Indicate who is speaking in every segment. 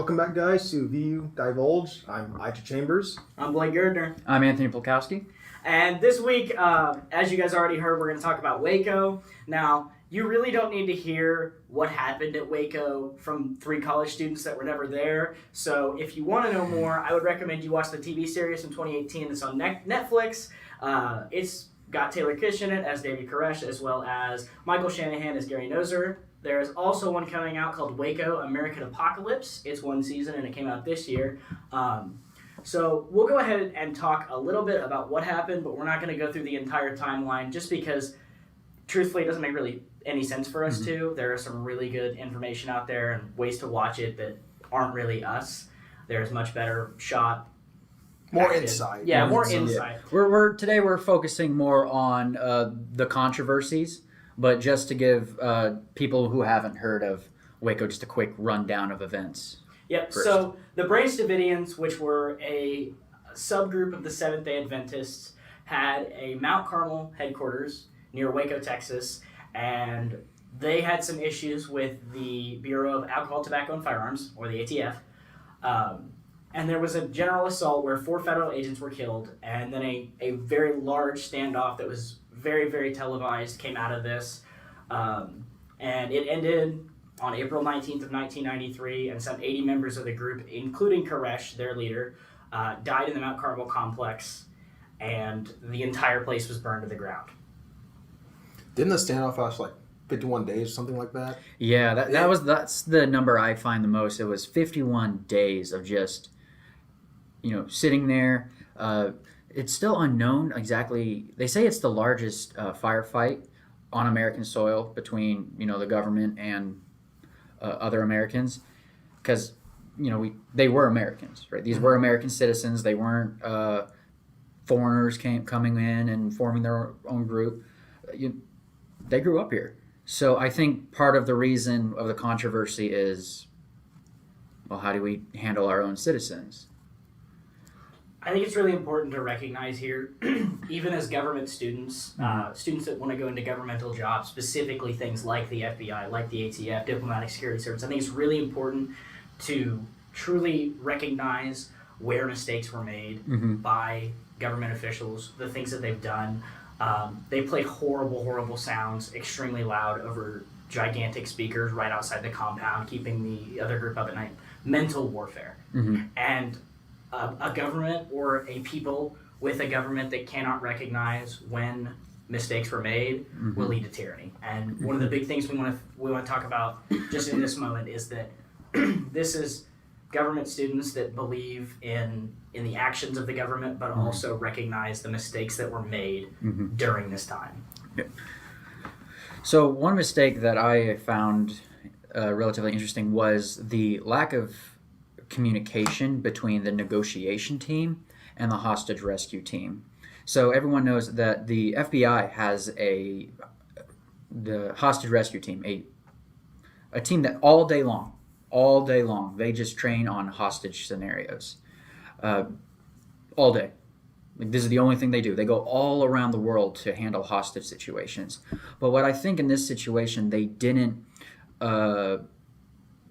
Speaker 1: Welcome back, guys, to VuDivulged. I'm Ita Chambers.
Speaker 2: I'm Blake Gardner.
Speaker 3: I'm Anthony Polkowski.
Speaker 2: And this week, as you guys already heard, we're going to talk about Waco. Now, you really don't need to hear what happened at Waco from 3 college students that were never there. So if you want to know more, I would recommend you watch the TV series from 2018 that's on Netflix. It's got Taylor Kitsch in it as David Koresh, as well as Michael Shanahan as Gary Noser. There's also one coming out called Waco, American Apocalypse. It's 1 season and it came out this year. So we'll go ahead and talk a little bit about what happened, but we're not going to go through the entire timeline just because, truthfully, it doesn't make really any sense for us to. There is some really good information out there and ways to watch it that aren't really us. There's much better shot.
Speaker 1: More insight.
Speaker 2: Yeah, more insight.
Speaker 3: Today we're focusing more on the controversies, but just to give people who haven't heard of Waco just a quick rundown of events.
Speaker 2: Yep,
Speaker 3: first.
Speaker 2: So the Branch Davidians, which were a subgroup of the Seventh-day Adventists, had a Mount Carmel headquarters near Waco, Texas, and they had some issues with the Bureau of Alcohol, Tobacco, and Firearms, or the ATF. And there was a general assault where 4 federal agents were killed, and then a very large standoff that was very, very televised came out of this. And it ended on April 19th of 1993, and some 80 members of the group, including Koresh, their leader, died in the Mount Carmel complex, and the entire place was burned to the ground.
Speaker 1: Didn't the standoff last like 51 days or something like that?
Speaker 3: Yeah, that's the number I find the most. It was 51 days of just, sitting there. It's still unknown exactly. They say it's the largest firefight on American soil between, the government and other Americans, because they were Americans, right? These were American citizens. They weren't foreigners coming in and forming their own group. They grew up here. So I think part of the reason of the controversy is, well, how do we handle our own citizens?
Speaker 2: I think it's really important to recognize here, even as government students, students that want to go into governmental jobs, specifically things like the FBI, like the ATF, Diplomatic Security Service, I think it's really important to truly recognize where mistakes were made by government officials, the things that they've done. They played horrible, horrible sounds, extremely loud over gigantic speakers right outside the compound, keeping the other group up at night. Mental warfare. And a government or a people with a government that cannot recognize when mistakes were made will lead to tyranny. And one of the big things we want to talk about just in this moment is that this is government students that believe in the actions of the government, but also recognize the mistakes that were made during this time.
Speaker 3: Yep. So one mistake that I found relatively interesting was the lack of communication between the negotiation team and the hostage rescue team. So everyone knows that the FBI has the hostage rescue team, a team that all day long, they just train on hostage scenarios. All day. Like, this is the only thing they do. They go all around the world to handle hostage situations. But what I think in this situation they didn't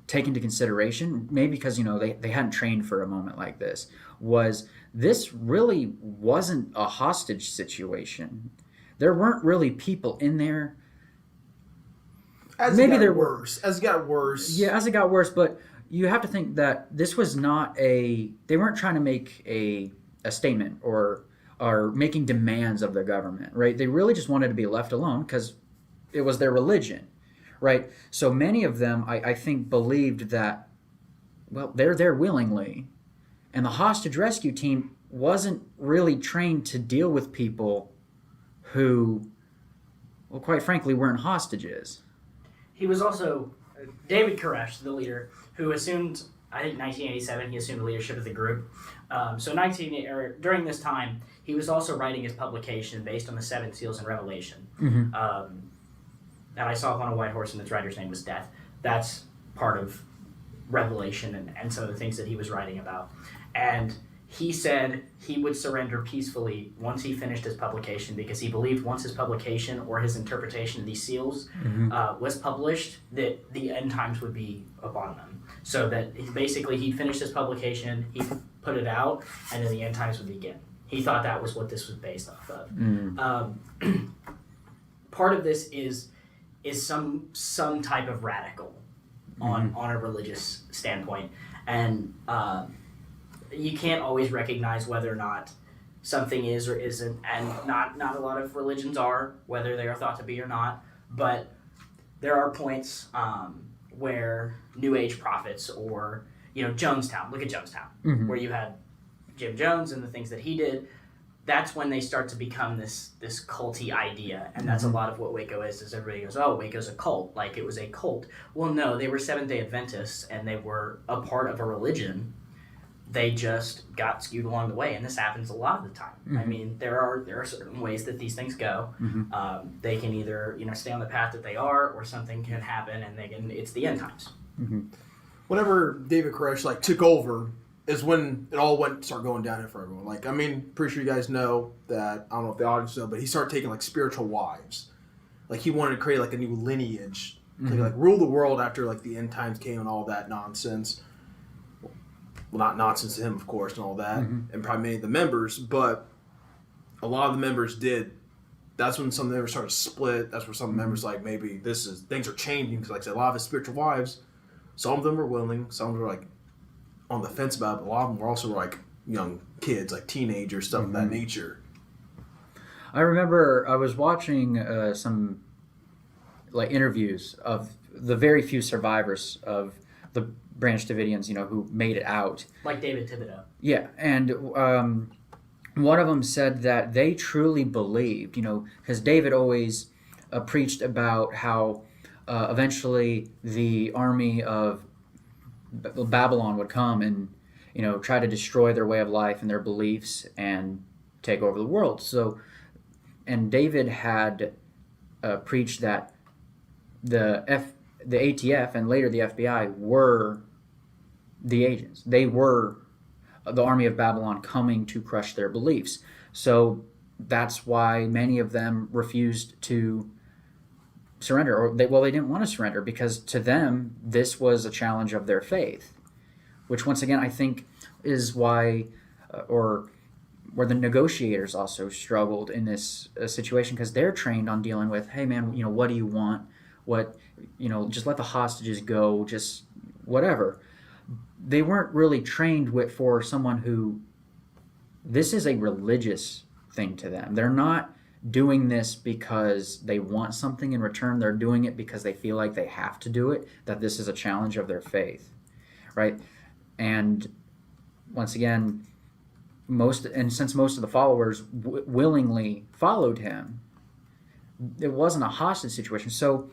Speaker 3: take into consideration, maybe because they hadn't trained for a moment like this, was this really wasn't a hostage situation. There weren't really people in there.
Speaker 1: As it got worse.
Speaker 3: Yeah, as it got worse, but you have to think that this was not they weren't trying to make a statement or making demands of the government, right? They really just wanted to be left alone because it was their religion, right? So many of them, I think, believed that, well, they're there willingly. And the hostage rescue team wasn't really trained to deal with people who, well, quite frankly, weren't hostages.
Speaker 2: He was also David Koresh, the leader, who assumed, I think 1987, he assumed the leadership of the group. So during this time, he was also writing his publication based on the 7 Seals and Revelation. And I saw upon a white horse, and its rider's name was Death. That's part of Revelation and some of the things that he was writing about. And he said he would surrender peacefully once he finished his publication, because he believed once his publication or his interpretation of these seals was published, that the end times would be upon them. So that he'd finished his publication, he put it out, and then the end times would begin. He thought that was what this was based off of. Part of this is some type of radical on a religious standpoint, and you can't always recognize whether or not something is or isn't, and not a lot of religions are, whether they are thought to be or not, but there are points where New Age prophets, or Jonestown, look at Jonestown, where you had Jim Jones and the things that he did. That's when they start to become this culty idea, and that's a lot of what Waco is everybody goes, oh, Waco's a cult, like it was a cult. Well, no, they were Seventh-day Adventists, and they were a part of a religion. They just got skewed along the way, and this happens a lot of the time. I mean, there are certain ways that these things go. They can either stay on the path that they are, or something can happen, and it's the end times.
Speaker 1: Whenever David Koresh took over, is when it all started going down for everyone. Pretty sure you guys know that, I don't know if the audience know, but he started taking spiritual wives. He wanted to create a new lineage to rule the world after the end times came and all that nonsense. Well, not nonsense to him, of course, and all that, and probably many of the members, but a lot of the members did. That's when some members started to split. That's where some members maybe things are changing, because a lot of his spiritual wives, some of them were willing, some of them were on the fence about it, but a lot of them were also young kids, teenagers, stuff of that nature.
Speaker 3: I remember I was watching some interviews of the very few survivors of the Branch Davidians, who made it out. Like
Speaker 2: David Thibodeau.
Speaker 3: Yeah, and one of them said that they truly believed, because David always preached about how eventually the army of Babylon would come and try to destroy their way of life and their beliefs and take over the world. So, and David had preached that the ATF and later the FBI were the agents. They were the army of Babylon coming to crush their beliefs. So that's why many of them refused to surrender, or they didn't want to surrender, because to them this was a challenge of their faith, which once again I think is why or where the negotiators also struggled in this situation, because they're trained on dealing with, hey man, what do you want, what, just let the hostages go, just whatever. They weren't really trained for someone who, this is a religious thing to them. They're not doing this because they want something in return. They're doing it because they feel like they have to do it, that this is a challenge of their faith, right? And once again, since most of the followers willingly followed him, it wasn't a hostage situation. So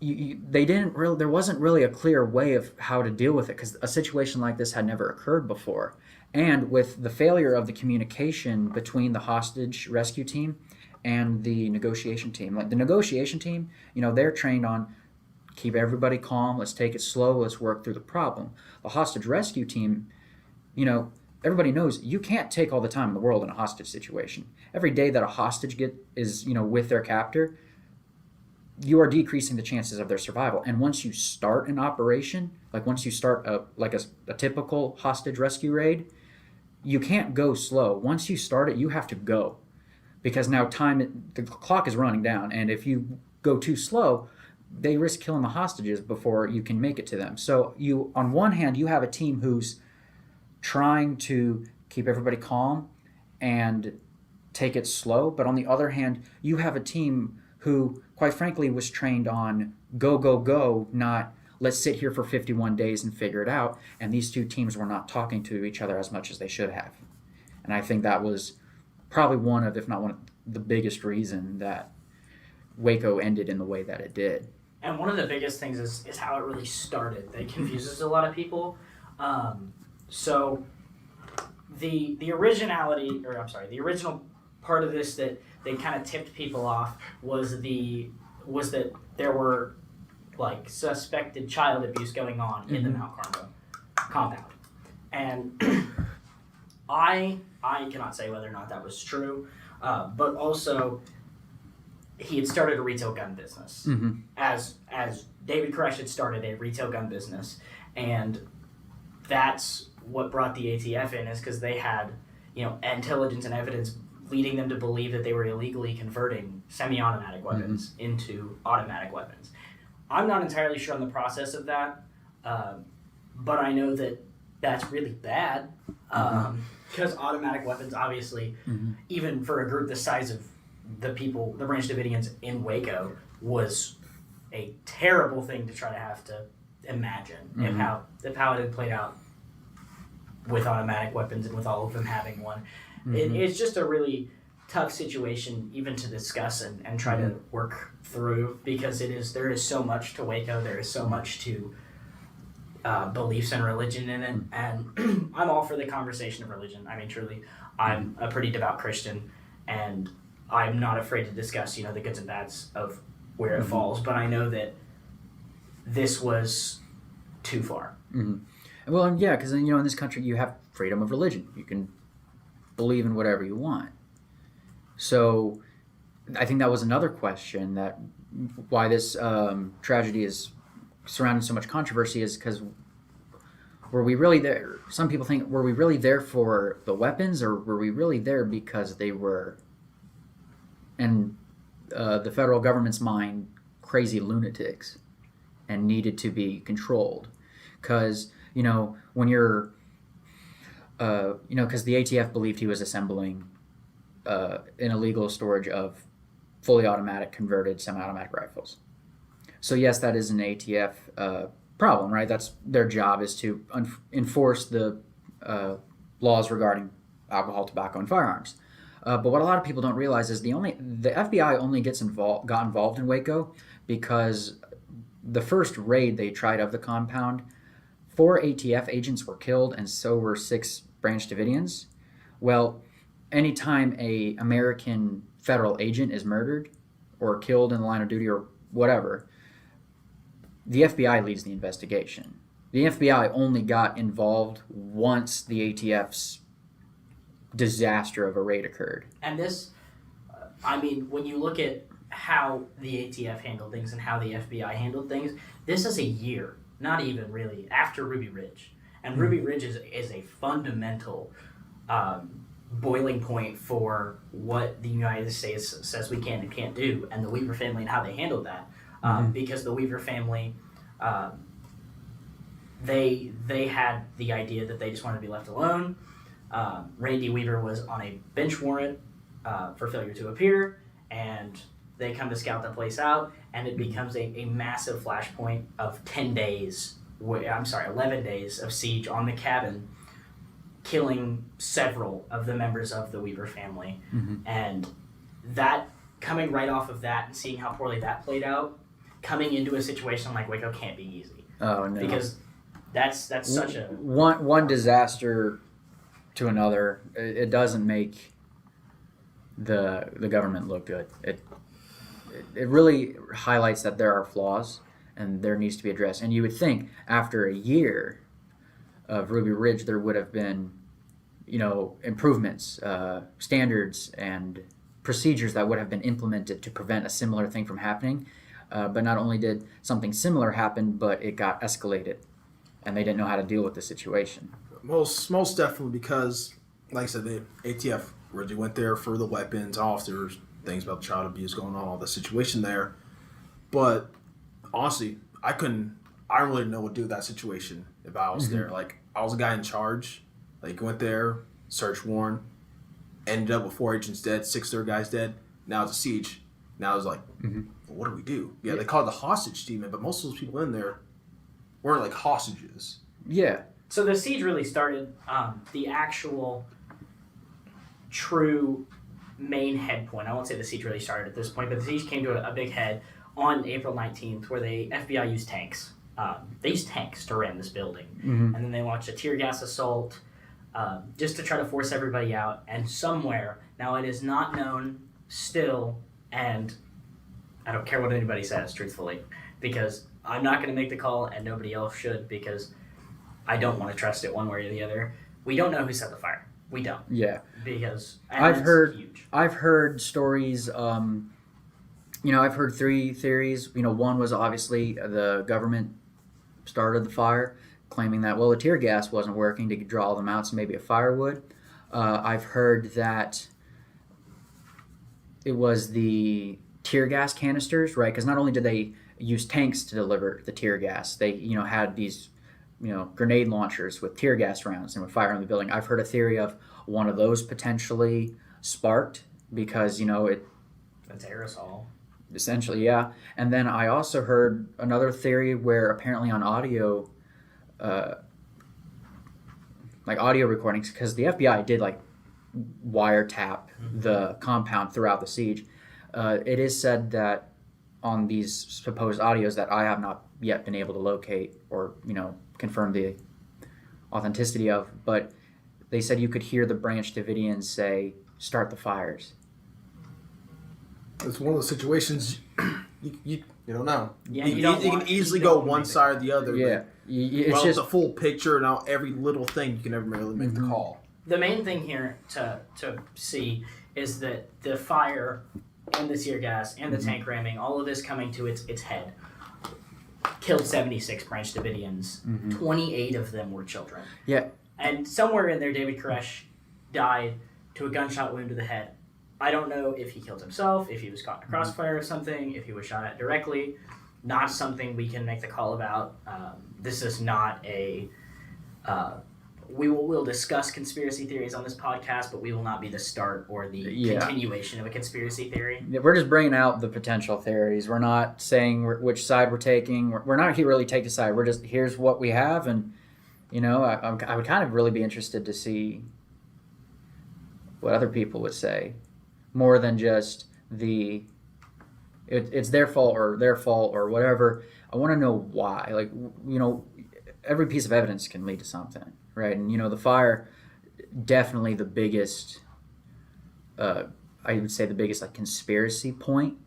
Speaker 3: there wasn't really a clear way of how to deal with it, because a situation like this had never occurred before. And with the failure of the communication between the hostage rescue team and the negotiation team, the negotiation team, they're trained on keep everybody calm, let's take it slow, let's work through the problem. The hostage rescue team, everybody knows you can't take all the time in the world in a hostage situation. Every day that a hostage is with their captor, you are decreasing the chances of their survival. And once you start an operation, once you start a typical hostage rescue raid, you can't go slow. Once you start it, you have to go, because now the clock is running down, and if you go too slow, they risk killing the hostages before you can make it to them. So on one hand, you have a team who's trying to keep everybody calm and take it slow, but on the other hand, you have a team who, quite frankly, was trained on go, go, go, not let's sit here for 51 days and figure it out. And these two teams were not talking to each other as much as they should have. And I think that was probably one of, if not one of the biggest reason that Waco ended in the way that it did.
Speaker 2: And one of the biggest things is how it really started. That confuses a lot of people. So the original part of this that they kind of tipped people off was that there were suspected child abuse going on in the Mount Carmel compound. And I cannot say whether or not that was true, but also he had started a retail gun business.
Speaker 3: Mm-hmm.
Speaker 2: As David Koresh had started a retail gun business, and that's what brought the ATF in, is because they had intelligence and evidence leading them to believe that they were illegally converting semi-automatic weapons into automatic weapons. I'm not entirely sure on the process of that, but I know that that's really bad, because automatic weapons, obviously, even for a group the size of the Branch Davidians in Waco, was a terrible thing to try to have to imagine if how it had played out with automatic weapons and with all of them having one. It's just a really tough situation even to discuss and try to work through, because there is so much to Waco, there is so much to beliefs and religion in it, and I'm all for the conversation of religion. I mean, truly, I'm a pretty devout Christian, and I'm not afraid to discuss, the goods and bads of where it falls, but I know that this was too far.
Speaker 3: Well, yeah, because in this country you have freedom of religion. You can believe in whatever you want. So I think that was another question, that why this tragedy is surrounding so much controversy, is because were we really there? Some people think, were we really there for the weapons, or were we really there because they were, in the federal government's mind, crazy lunatics and needed to be controlled? Because when you're because the ATF believed he was assembling an illegal storage of fully automatic converted semi-automatic rifles. So yes, that is an ATF problem, right? That's their job, is to enforce the laws regarding alcohol, tobacco, and firearms. But what a lot of people don't realize is the FBI only got involved in Waco because the first raid they tried of the compound, 4 ATF agents were killed, and so were 6 Branch Davidians. Well, anytime a American federal agent is murdered or killed in the line of duty or whatever, the FBI leads the investigation. The FBI only got involved once the ATF's disaster of a raid occurred.
Speaker 2: And this, when you look at how the ATF handled things and how the FBI handled things, this is a year, not even really, after Ruby Ridge. And Ruby Ridge is a fundamental boiling point for what the United States says we can and can't do, and the Weaver family and how they handled that. Because the Weaver family, they had the idea that they just wanted to be left alone. Randy Weaver was on a bench warrant for failure to appear, and they come to scout the place out, and it becomes a massive flashpoint of 11 days of siege on the cabin, killing several of the members of the Weaver family. And that, coming right off of that and seeing how poorly that played out, coming into a situation like Waco can't be easy. Oh, no. Because that's such a...
Speaker 3: One disaster to another, it doesn't make the government look good. It really highlights that there are flaws and there needs to be addressed. And you would think after a year of Ruby Ridge there would have been, improvements, standards, and procedures that would have been implemented to prevent a similar thing from happening. But not only did something similar happen, but it got escalated, and they didn't know how to deal with the situation.
Speaker 1: Most definitely, because, like I said, the ATF originally went there for the weapons, officers, things about child abuse going on, all the situation there. But honestly, I don't really know what to do with that situation if I was there. Like, I was a guy in charge. Like, went there, search warrant, ended up with 4 agents dead, 6 third guys dead. Now it's a siege. Now it's like, well, what do we do? Yeah, they call it the hostage demon, but most of those people in there weren't like hostages.
Speaker 3: Yeah.
Speaker 2: So the siege really started, the actual true main head point. I won't say the siege really started at this point, but the siege came to a big head on April 19th, where the FBI used tanks. They used tanks to ram this building. And then they launched a tear gas assault just to try to force everybody out. And somewhere, now it is not known still, and I don't care what anybody says, truthfully, because I'm not going to make the call and nobody else should, because I don't want to trust it one way or the other. We don't know who set the fire. We don't.
Speaker 3: Yeah.
Speaker 2: Because
Speaker 3: I've
Speaker 2: that's
Speaker 3: heard
Speaker 2: huge.
Speaker 3: I've heard stories. I've heard 3 theories. One was obviously the government started the fire, claiming that the tear gas wasn't working to draw them out, so maybe a fire would. I've heard that it was the tear gas canisters, right? Because not only did they use tanks to deliver the tear gas, they had these grenade launchers with tear gas rounds and would fire on the building. I've heard a theory of one of those potentially sparked because
Speaker 2: That's aerosol.
Speaker 3: essentially, yeah. And then I also heard another theory where apparently on audio, like audio recordings, because the FBI did like wiretap the compound throughout the siege. It is said that on these supposed audios that I have not yet been able to locate or confirm the authenticity of, but they said you could hear the Branch Davidians say, "Start the fires."
Speaker 1: It's one of those situations you don't know.
Speaker 2: Yeah,
Speaker 1: you
Speaker 2: don't
Speaker 1: can
Speaker 2: want-
Speaker 1: easily
Speaker 2: you
Speaker 1: go
Speaker 2: don't
Speaker 1: one
Speaker 2: want
Speaker 1: side or the other.
Speaker 3: Yeah, it's
Speaker 1: Well,
Speaker 3: just
Speaker 1: the full picture and every little thing you can never really make the call.
Speaker 2: The main thing here to see is that the fire and the tear gas and the tank ramming, all of this coming to its head, killed 76 Branch Davidians. 28 of them were children.
Speaker 3: Yeah.
Speaker 2: And somewhere in there, David Koresh died to a gunshot wound to the head. I don't know if he killed himself, if he was caught in a crossfire or something, if he was shot at directly. Not something we can make the call about. This is not a... we'll discuss conspiracy theories on this podcast, but we will not be the start or the continuation of a conspiracy theory.
Speaker 3: We're just bringing out the potential theories. We're not saying which side we're taking. We're not here really take a side. We're just, here's what we have, and I would kind of really be interested to see what other people would say, more than just it's their fault or whatever. I want to know why. Like, every piece of evidence can lead to something, right? And the fire, definitely the biggest. I would say the biggest like conspiracy point,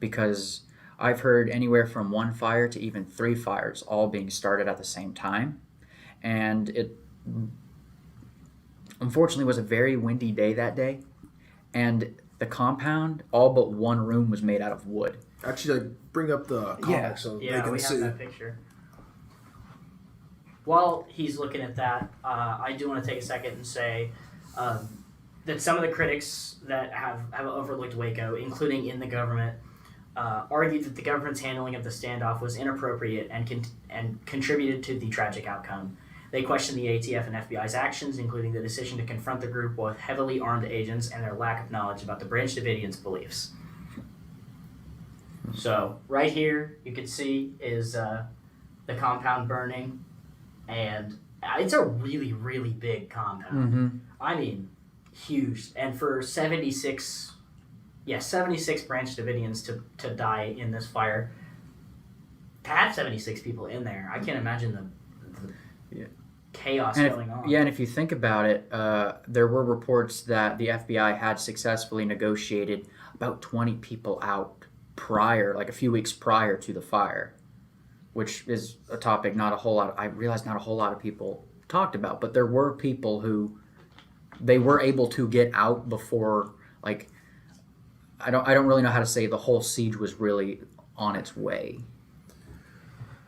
Speaker 3: because I've heard anywhere from 1 fire to even 3 fires all being started at the same time, and it unfortunately was a very windy day that day, and the compound, all but 1 room was made out of wood.
Speaker 1: Actually, bring up the comic so they can
Speaker 2: we
Speaker 1: see.
Speaker 2: have that picture. While he's looking at that, I do want to take a second and say that some of the critics that have overlooked Waco, including in the government, argued that the government's handling of the standoff was inappropriate and contributed to the tragic outcome. They questioned the ATF and FBI's actions, including the decision to confront the group with heavily armed agents and their lack of knowledge about the Branch Davidians' beliefs. So, right here, you can see is the compound burning, and it's a really, really big compound. I mean, huge. And for 76 Branch Davidians to die in this fire, to have 76 people in there, I can't imagine the chaos going on.
Speaker 3: Yeah, and if you think about it, there were reports that the FBI had successfully negotiated about 20 people out a few weeks prior to the fire, which is a topic I realize not a whole lot of people talked about, but there were people who they were able to get out before, like, I don't really know how to say the whole siege was really on its way.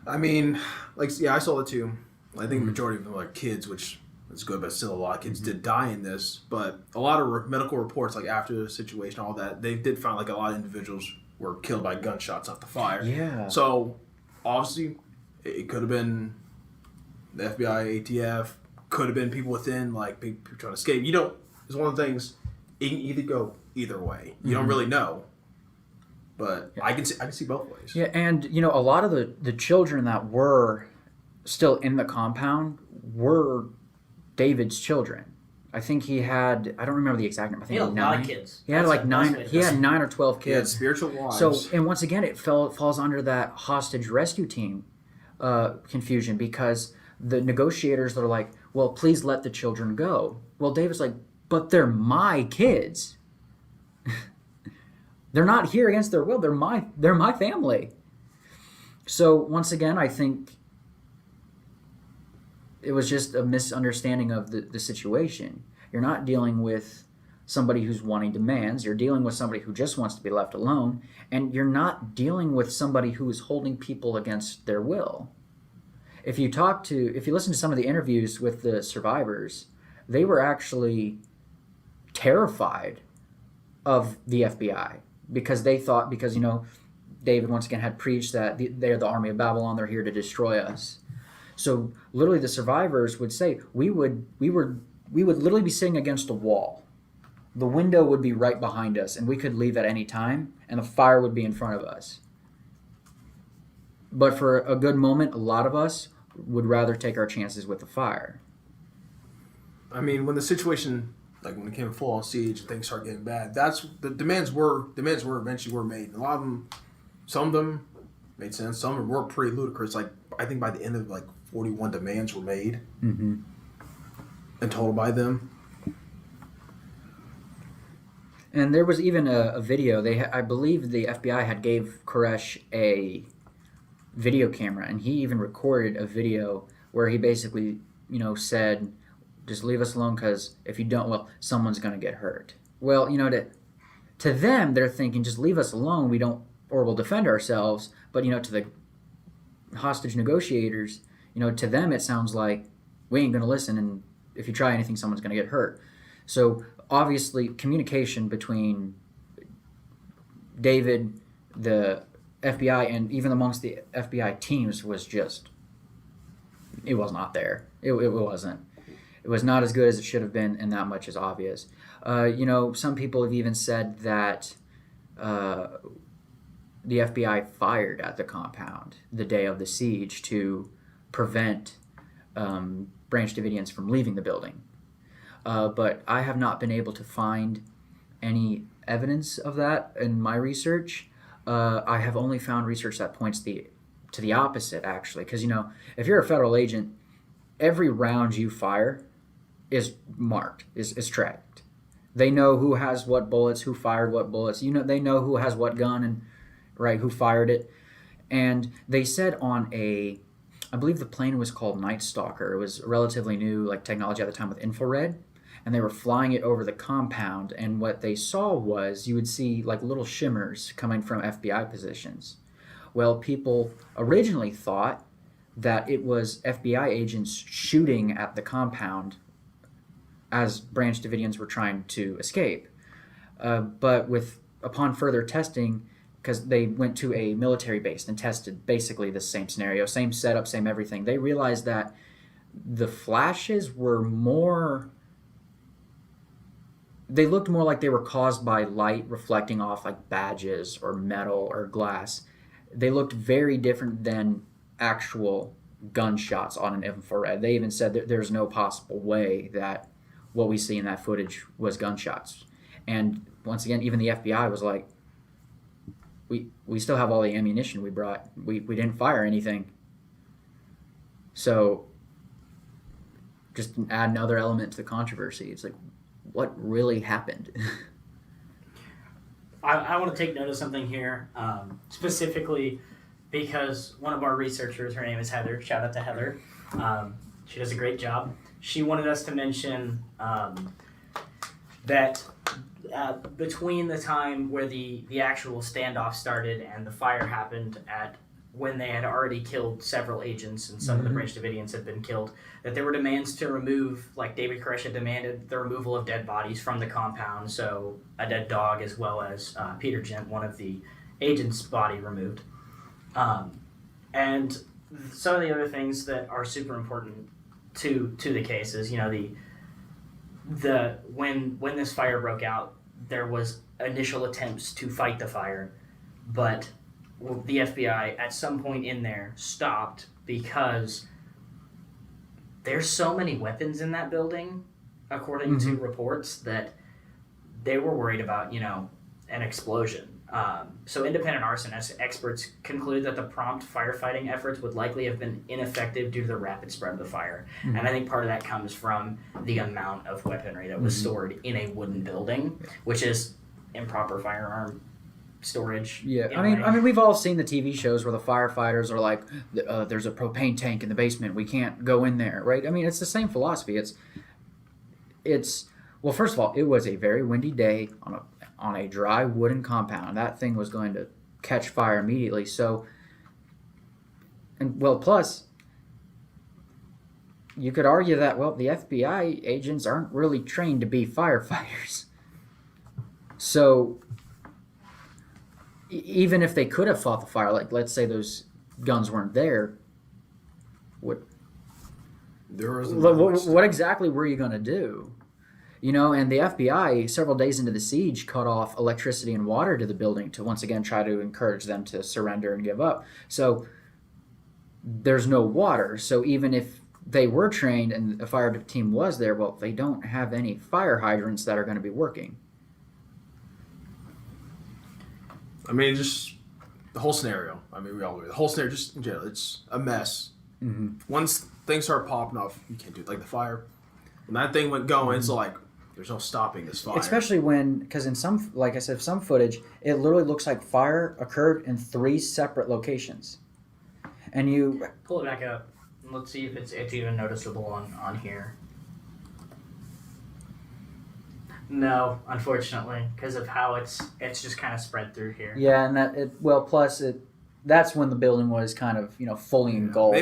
Speaker 1: I mean, I saw it too. I think the majority of them are kids, which is good, but still a lot of kids did die in this. But a lot of medical reports, like after the situation, all that, they did find like a lot of individuals were killed by gunshots, not the fire.
Speaker 3: Yeah.
Speaker 1: So obviously, it could have been the FBI, ATF, could have been people within, like people trying to escape. It's one of the things. It can either go either way. You don't really know. But I can see both ways.
Speaker 3: Yeah, and a lot of the children that were still in the compound were David's children. I think he had, I don't remember the exact number. I think
Speaker 2: He had a
Speaker 3: 9.
Speaker 2: lot of kids.
Speaker 3: He had like 9. He had 9 or 12 kids.
Speaker 1: He had spiritual wives.
Speaker 3: So, and once again, it falls under that hostage rescue team confusion, because the negotiators are like, well, please let the children go. Well, David's like, but they're my kids. They're not here against their will. They're my family. So once again, I think it was just a misunderstanding of the situation. You're not dealing with somebody who's wanting demands. You're dealing with somebody who just wants to be left alone, and you're not dealing with somebody who is holding people against their will. If you listen to some of the interviews with the survivors, they were actually terrified of the FBI because David once again had preached that they're the army of Babylon, they're here to destroy us. So literally the survivors would say, we would literally be sitting against a wall. The window would be right behind us, and we could leave at any time, and the fire would be in front of us. But for a good moment, a lot of us would rather take our chances with the fire.
Speaker 1: I mean, when the situation, like when it came to full on siege and things started getting bad, that's the demands were eventually made. A lot of them, some of them made sense. Some of them were pretty ludicrous. Like I think by the end of 41 demands were made in total by them.
Speaker 3: And there was even a video. I believe the FBI had gave Koresh a video camera, and he even recorded a video where he basically, said, "Just leave us alone, because if you don't, well, someone's going to get hurt." Well, to them, they're thinking, "Just leave us alone. We'll defend ourselves." But to the hostage negotiators, to them it sounds like we ain't going to listen, and if you try anything, someone's going to get hurt. So obviously, communication between David, the FBI, and even amongst the FBI teams it was not there. It wasn't. It was not as good as it should have been, and that much is obvious. Some people have even said that the FBI fired at the compound the day of the siege to prevent Branch Davidians from leaving the building. But I have not been able to find any evidence of that in my research. I have only found research that points to the opposite, actually. Because, if you're a federal agent, every round you fire is marked, is tracked. They know who has what bullets, who fired what bullets. They know who has what gun and who fired it. And they said I believe the plane was called Night Stalker. It was relatively new technology at the time with infrared. And they were flying it over the compound, and what they saw was you would see little shimmers coming from FBI positions. Well, people originally thought that it was FBI agents shooting at the compound as Branch Davidians were trying to escape. But upon further testing, because they went to a military base and tested basically the same scenario, same setup, same everything, they realized that the flashes were they looked more like they were caused by light reflecting off badges or metal or glass. They looked very different than actual gunshots on an infrared. They even said that there's no possible way that what we see in that footage was gunshots. And once again, even the FBI was like, we still have all the ammunition we brought. We didn't fire anything. So just add another element to the controversy. It's what really happened?
Speaker 2: I want to take note of something here, specifically because one of our researchers, her name is Heather. Shout out to Heather. She does a great job. She wanted us to mention that between the time where the actual standoff started and the fire happened when they had already killed several agents and some of the Branch Davidians had been killed, that there were demands to remove, David Koresh had demanded the removal of dead bodies from the compound, so a dead dog as well as Peter Gent, one of the agents' body removed. And some of the other things that are super important to the case is, when this fire broke out, there was initial attempts to fight the fire, but the FBI at some point in there stopped because there's so many weapons in that building, according to reports, that they were worried about, an explosion. So independent arson experts concluded that the prompt firefighting efforts would likely have been ineffective due to the rapid spread of the fire. And I think part of that comes from the amount of weaponry that was stored in a wooden building, which is improper firearm storage.
Speaker 3: Yeah, I mean, we've all seen the TV shows where the firefighters are like, "There's a propane tank in the basement. We can't go in there." Right? I mean, it's the same philosophy. It's Well, first of all, it was a very windy day on a dry wooden compound. That thing was going to catch fire immediately. So, and well, plus, you could argue that, well, the FBI agents aren't really trained to be firefighters. So, even if they could have fought the fire, like let's say those guns weren't there, what exactly were you going to do? You know, and the FBI, several days into the siege, cut off electricity and water to the building to once again try to encourage them to surrender and give up. So there's no water. So even if they were trained and a fire team was there, well, they don't have any fire hydrants that are going to be working.
Speaker 1: I mean, just the whole scenario. I mean, we all agree. The whole scenario, just in general, it's a mess.
Speaker 3: Mm-hmm.
Speaker 1: Once things start popping off, you can't do it. Like the fire. When that thing went going, it's like, there's no stopping this fire.
Speaker 3: Especially because in some, like I said, some footage, it literally looks like fire occurred in 3 separate locations. And you
Speaker 2: pull it back up. Let's see if it's even noticeable on here. No, unfortunately, because of how it's just kind of spread through here.
Speaker 3: Yeah, and that's when the building was kind of, you know, fully engulfed.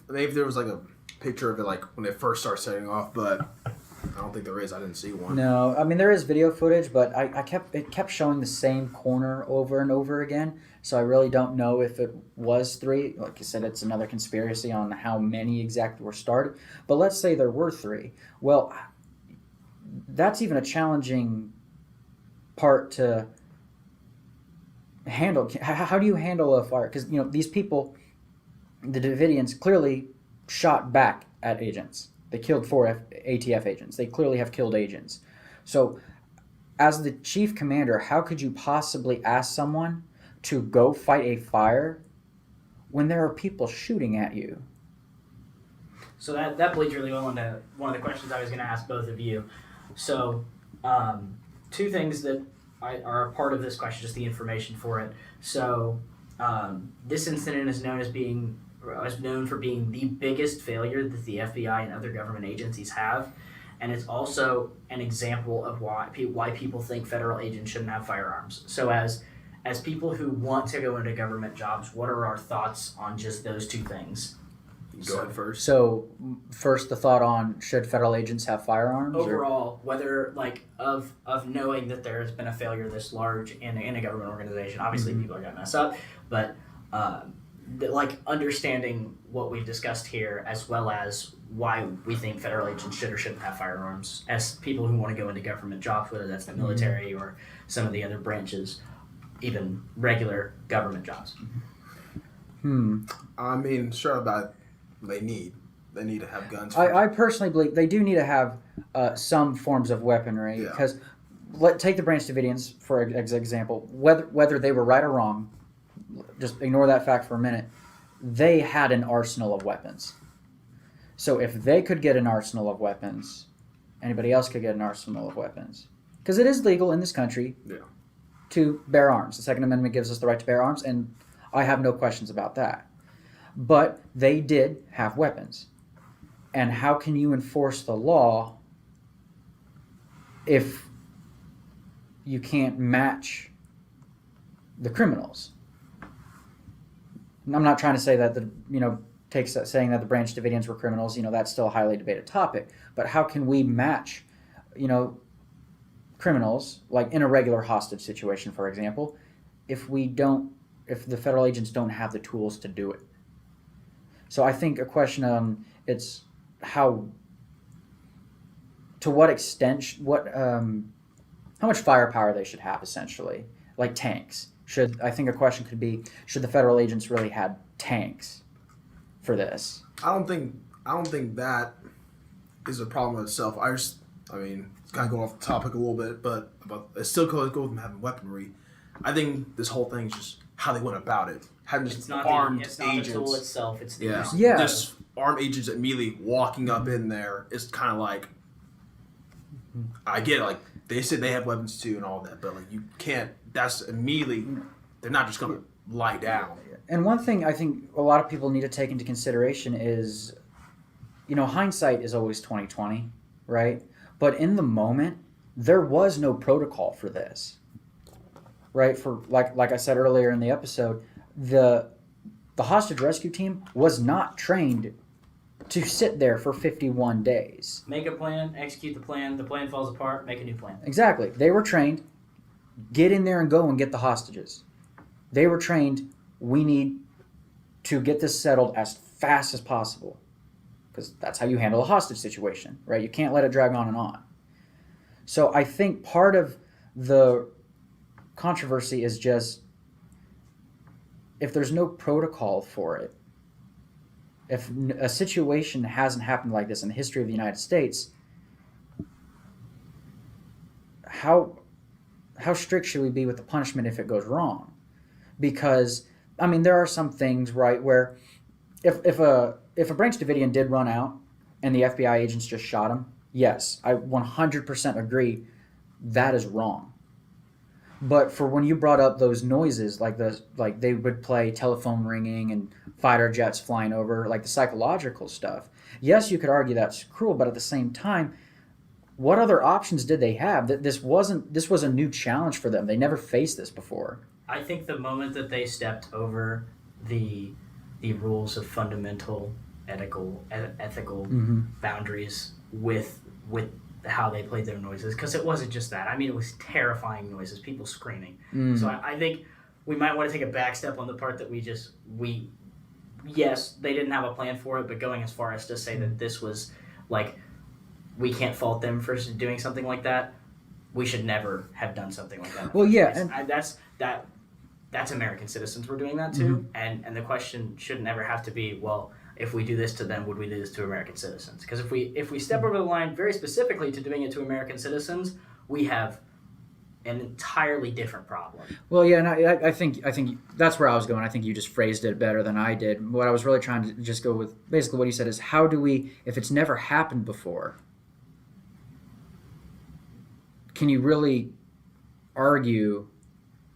Speaker 1: Maybe there was like a picture of it like when it first started setting off, but I don't think there is. I didn't see one.
Speaker 3: No, I mean there is video footage, but it kept showing the same corner over and over again. So I really don't know if it was 3. Like I said, it's another conspiracy on how many exactly were started. But let's say there were 3. Well, that's even a challenging part to handle. How do you handle a fire? Because, you know, these people, the Davidians, clearly shot back at agents. They killed 4 ATF agents. They clearly have killed agents. So as the chief commander, how could you possibly ask someone to go fight a fire when there are people shooting at you?
Speaker 2: So that bleeds really well into one of the questions I was going to ask both of you. So 2 things that are a part of this question, just the information for it. So this incident is known for being the biggest failure that the FBI and other government agencies have, and it's also an example of why people think federal agents shouldn't have firearms. So as people who want to go into government jobs, what are our thoughts on just those 2 things?
Speaker 1: Go ahead first.
Speaker 3: So first, the thought on should federal agents have firearms?
Speaker 2: Overall, whether like of knowing that there has been a failure this large in a government organization. Obviously, people are going to mess up, but like understanding what we've discussed here, as well as why we think federal agents should or shouldn't have firearms, as people who want to go into government jobs, whether that's the military or some of the other branches, even regular government jobs.
Speaker 1: I mean, sure about they need to have guns.
Speaker 3: I personally believe they do need to have some forms of weaponry, because take the Branch Davidians for example. Whether they were right or wrong, just ignore that fact for a minute. They had an arsenal of weapons. So if they could get an arsenal of weapons, anybody else could get an arsenal of weapons. Because it is legal in this country to bear arms. The Second Amendment gives us the right to bear arms, and I have no questions about that. But they did have weapons. And how can you enforce the law if you can't match the criminals? I'm not trying to say that saying that the Branch Davidians were criminals, that's still a highly debated topic. But how can we match, criminals, like in a regular hostage situation, for example, if the federal agents don't have the tools to do it? So I think a question it's how much firepower they should have, essentially, like tanks. I think a question could be, should the federal agents really have tanks for this?
Speaker 1: I don't think that is a problem in itself. It's kind of going off the topic a little bit, but it still goes with them having weaponry. I think this whole thing is just how they went about it. Having just armed agents.
Speaker 2: It's not the tool itself. It's the use.
Speaker 1: Just armed agents immediately walking up in there is kind of like, I get it, like they said they have weapons too and all that, but like you can't. That's immediately. They're not just going to lie down.
Speaker 3: And one thing I think a lot of people need to take into consideration is, hindsight is always 20/20, right? But in the moment, there was no protocol for this, right? For like I said earlier in the episode, the hostage rescue team was not trained to sit there for 51 days.
Speaker 2: Make a plan, execute the plan falls apart, make a new plan.
Speaker 3: Exactly. They were trained, get in there and go and get the hostages. They were trained, we need to get this settled as fast as possible. Because that's how you handle a hostage situation, right? You can't let it drag on and on. So I think part of the controversy is just if there's no protocol for it, if a situation hasn't happened like this in the history of the United States, how strict should we be with the punishment if it goes wrong? Because, I mean, there are some things, right, where if a Branch Davidian did run out and the FBI agents just shot him, yes, I 100% agree that is wrong. But for when you brought up those noises, like they would play telephone ringing and fighter jets flying over, like the psychological stuff, yes, you could argue that's cruel, but at the same time, what other options did they have? This was a new challenge for them. They never faced this before.
Speaker 2: I think the moment that they stepped over the rules of fundamental ethical boundaries with how they played their noises, because it wasn't just that. I mean, it was terrifying noises, people screaming. So I think we might want to take a back step on the part that yes, they didn't have a plan for it, but going as far as to say that this was like, we can't fault them for doing something like that. We should never have done something like that.
Speaker 3: Well, yeah,
Speaker 2: that's American citizens we're doing that to, and the question should never have to be, well, if we do this to them, would we do this to American citizens? Because if we step over the line very specifically to doing it to American citizens, we have an entirely different problem.
Speaker 3: Well, yeah, and I think that's where I was going. I think you just phrased it better than I did. What I was really trying to just go with, basically what you said is, how do we, if it's never happened before, can you really argue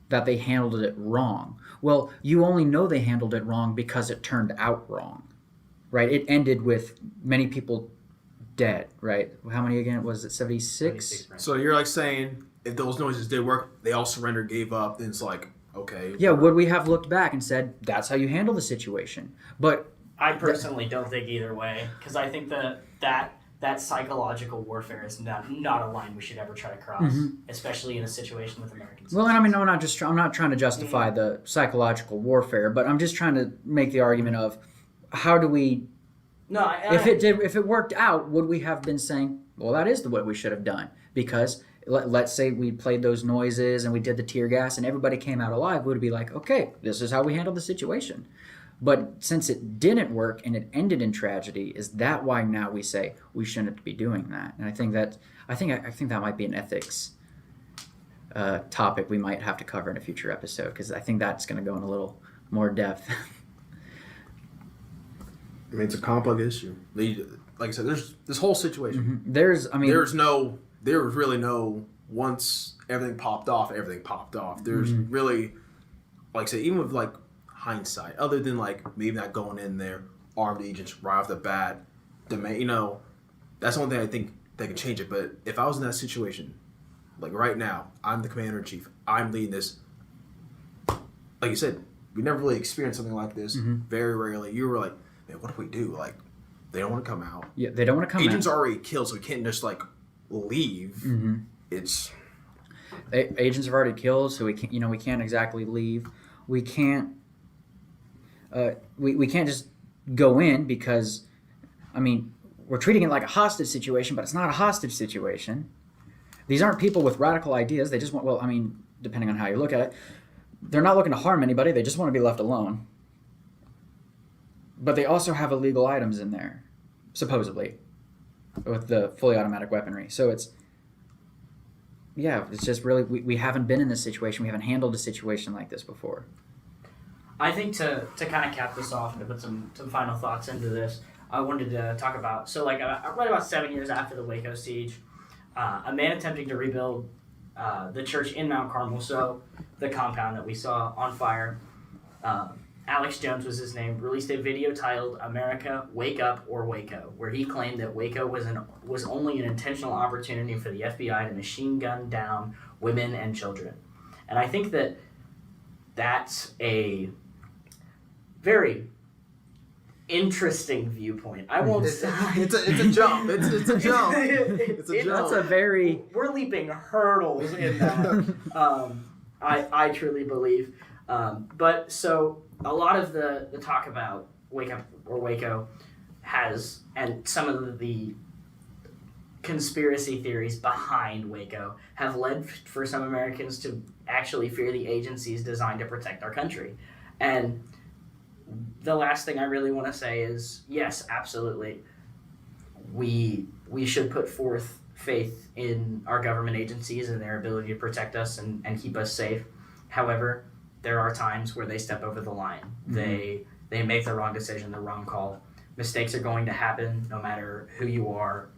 Speaker 3: that they handled it wrong? Well, you only know they handled it wrong because it turned out wrong, right? It ended with many people dead, right? How many again? Was it 76?
Speaker 1: So you're like saying if those noises did work, they all surrendered, gave up, then it's like, okay.
Speaker 3: Yeah, would we have looked back and said, that's how you handle the situation? But
Speaker 2: I personally don't think either way, because I think that psychological warfare is not a line we should ever try to cross, especially in a situation with Americans.
Speaker 3: Well, and I mean, I'm not trying to justify the psychological warfare, but I'm just trying to make the argument of how do we?
Speaker 2: No,
Speaker 3: if it worked out, would we have been saying, well, that is what we should have done? Because let's say we played those noises and we did the tear gas and everybody came out alive, would it be like, okay, this is how we handled the situation? But since it didn't work and it ended in tragedy, is that why now we say we shouldn't be doing that? And I think that might be an ethics topic we might have to cover in a future episode, because I think that's going to go in a little more depth.
Speaker 1: I mean, it's a complex issue. Like I said, there's this whole situation.
Speaker 3: There
Speaker 1: was really no, once everything popped off. There's really, like I said, even with like hindsight, other than like maybe not going in there armed agents right off the bat, that's the only thing I think that can change it. But if I was in that situation, like right now, I'm the commander in chief, I'm leading this. Like you said, we never really experienced something like this. Very rarely. You were like, man, what do we do? Like, they don't want to come out.
Speaker 3: Yeah, they don't want to come out.
Speaker 1: Agents are already killed, so we can't just like leave. It's
Speaker 3: agents have already killed, so we can't exactly leave. We can't. We can't just go in because, I mean, we're treating it like a hostage situation, but it's not a hostage situation. These aren't people with radical ideas. They just want, well, I mean, depending on how you look at it, they're not looking to harm anybody. They just want to be left alone. But they also have illegal items in there, supposedly, with the fully automatic weaponry. So it's just really, we haven't been in this situation. We haven't handled a situation like this before.
Speaker 2: I think to kind of cap this off and to put some final thoughts into this, I wanted to talk about, so like right about 7 years after the Waco siege, a man attempting to rebuild the church in Mount Carmel, so the compound that we saw on fire, Alex Jones was his name, released a video titled "America, Wake Up or Waco," where he claimed that Waco was only an intentional opportunity for the FBI to machine gun down women and children. And I think that that's a very interesting viewpoint. I won't say
Speaker 1: it's a jump. It's a jump. It's a jump.
Speaker 3: That's a very...
Speaker 2: We're leaping hurdles in that. I truly believe. But so a lot of the talk about Wake Up or Waco has, and some of the conspiracy theories behind Waco have led for some Americans to actually fear the agencies designed to protect our country. And the last thing I really want to say is, yes, absolutely, we should put forth faith in our government agencies and their ability to protect us and keep us safe. However, there are times where they step over the line. Mm-hmm. They make the wrong decision, the wrong call. Mistakes are going to happen no matter who you are,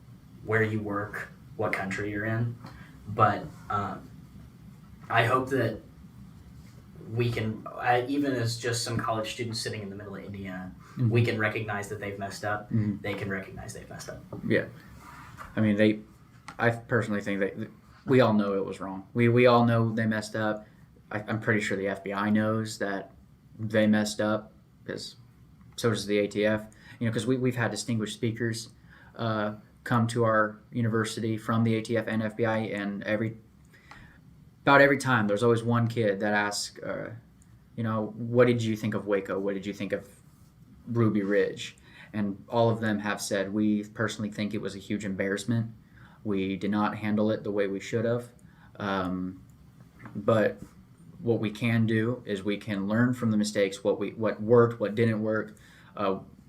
Speaker 2: where you work, what country you're in. But I hope that we can, even as just some college students sitting in the middle of Indiana, mm-hmm. we can recognize that they've messed up. Mm-hmm. They can recognize they've messed up.
Speaker 3: Yeah. I mean, I personally think that we all know it was wrong. We all know they messed up. I'm pretty sure the FBI knows that they messed up, because so does the ATF. Because we've had distinguished speakers come to our university from the ATF and FBI, and about every time there's always one kid that asks, what did you think of Waco? What did you think of Ruby Ridge? And all of them have said, we personally think it was a huge embarrassment. We did not handle it the way we should have. But what we can do is we can learn from the mistakes, what worked, what didn't work,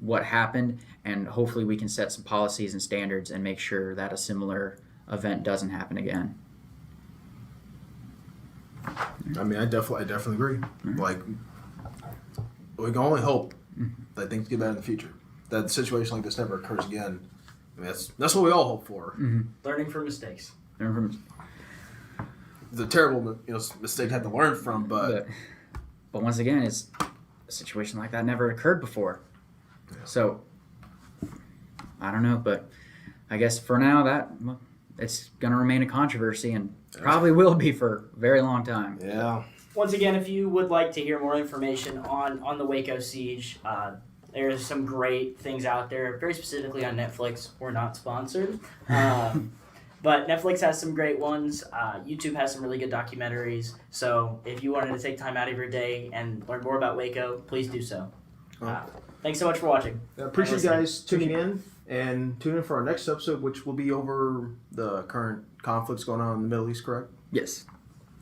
Speaker 3: what happened, and hopefully we can set some policies and standards and make sure that a similar event doesn't happen again.
Speaker 1: I mean, I definitely agree. Mm-hmm. Like, we can only hope that things get better in the future, that a situation like this never occurs again. I mean, that's what we all hope for.
Speaker 3: Mm-hmm.
Speaker 2: Learning from mistakes.
Speaker 1: The terrible mistake I had to learn from, but
Speaker 3: once again, it's a situation like that never occurred before. Yeah. So I don't know, but I guess for now it's going to remain a controversy, and probably will be for a very long time.
Speaker 1: Yeah.
Speaker 2: Once again, if you would like to hear more information on the Waco siege, there's some great things out there, very specifically on Netflix. We're not sponsored. But Netflix has some great ones. YouTube has some really good documentaries. So if you wanted to take time out of your day and learn more about Waco, please do so. Thanks so much for watching.
Speaker 1: I appreciate you guys tuning in, and tune in for our next episode, which will be over the current conflicts going on in the Middle East, correct?
Speaker 3: Yes.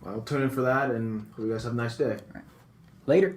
Speaker 1: I'll tune in for that, and hope you guys have a nice day.
Speaker 3: All right. Later.